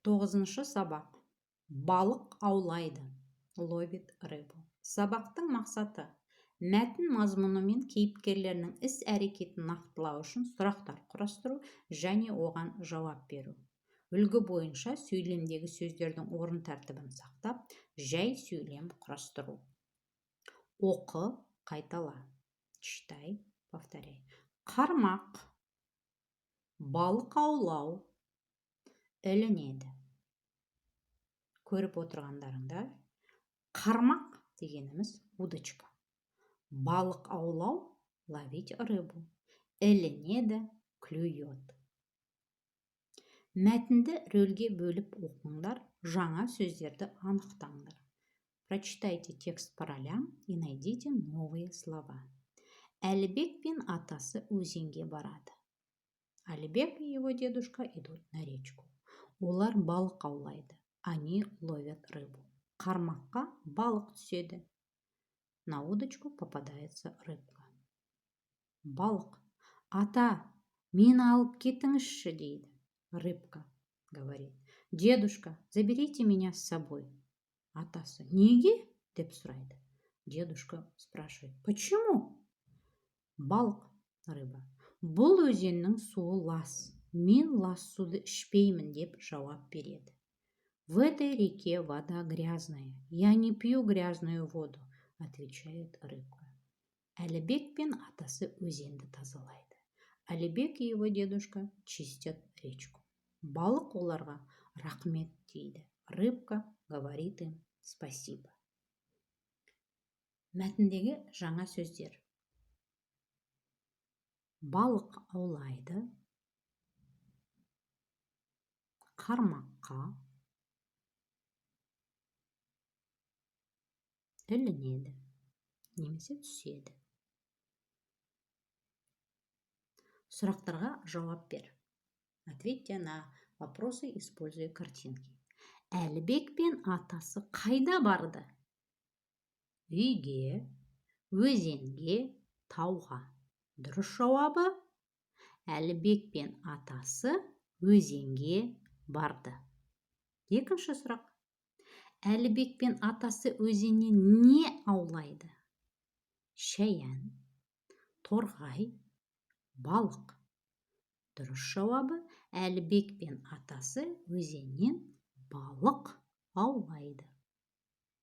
9-шы сабақ. Балық аулайды. Ловит рыбу. Сабақтың мақсаты мәтін мазмұны мен кейіпкерлерінің іс-әрекетін нақтылау үшін сұрақтар құрастыру және оған жауап беру. Үлгі бойынша сөйлемдегі сөздердің орын тәртібін сақтап, жай сөйлем құрастыру. Оқы, қайтала. Читай, повторяй. Қармақ, балық аулау, ілінеді. Көріп отырғандарыңдар, қармақ дегеніміз удочка. Балық аулау, ловить рыбу. Ілінеді, клюет. Мәтінді рөлге бөліп оқыңдар, жаңа сөздерді анықтаңдар. Прочитайте текст по ролям и найдите новые слова. Әлібек пен атасы өзенге барады. Әлібек и его дедушка идут на речку. Олар балық аулайды. Они ловят рыбу. Қармаққа балық түседі. На удочку попадается рыбка. Балық. Ата, мені алып кетіңізші дейді. Рыбка говорит. Дедушка, заберите меня с собой. Атасы, неге? Деп сұрайды. Дедушка спрашивает. Почему? Балық, рыба. Бұл өзеннің суы лас. Мен лас суды ішпеймін деп жауап береді. В этой реке вода грязная. Я не пью грязную воду, отвечает рыбка. Әлібек пен атасы өзенді тазалайды. Әлібек и его дедушка чистят речку. Балық оларға рахмет дейді. Рыбка говорит им спасибо. Мәтіндегі жаңа сөздер. Балық аулайды. Қармаққа. Ілінеді. Немесе түседі. Сұрақтарға жауап бер. Ответьте на вопросы, используя картинки. Әлібек пен атасы қайда барды? Үйге, өзенге, тауға. Дұрыс жауабы? Әлібек пен атасы өзенге барды. Екінші сұрақ. Әлібек пен атасы өзеннен не аулайды? Шаян, торғай, балық. Дұрыс жауабы? Әлібек пен атасы өзеннен балық аулайды.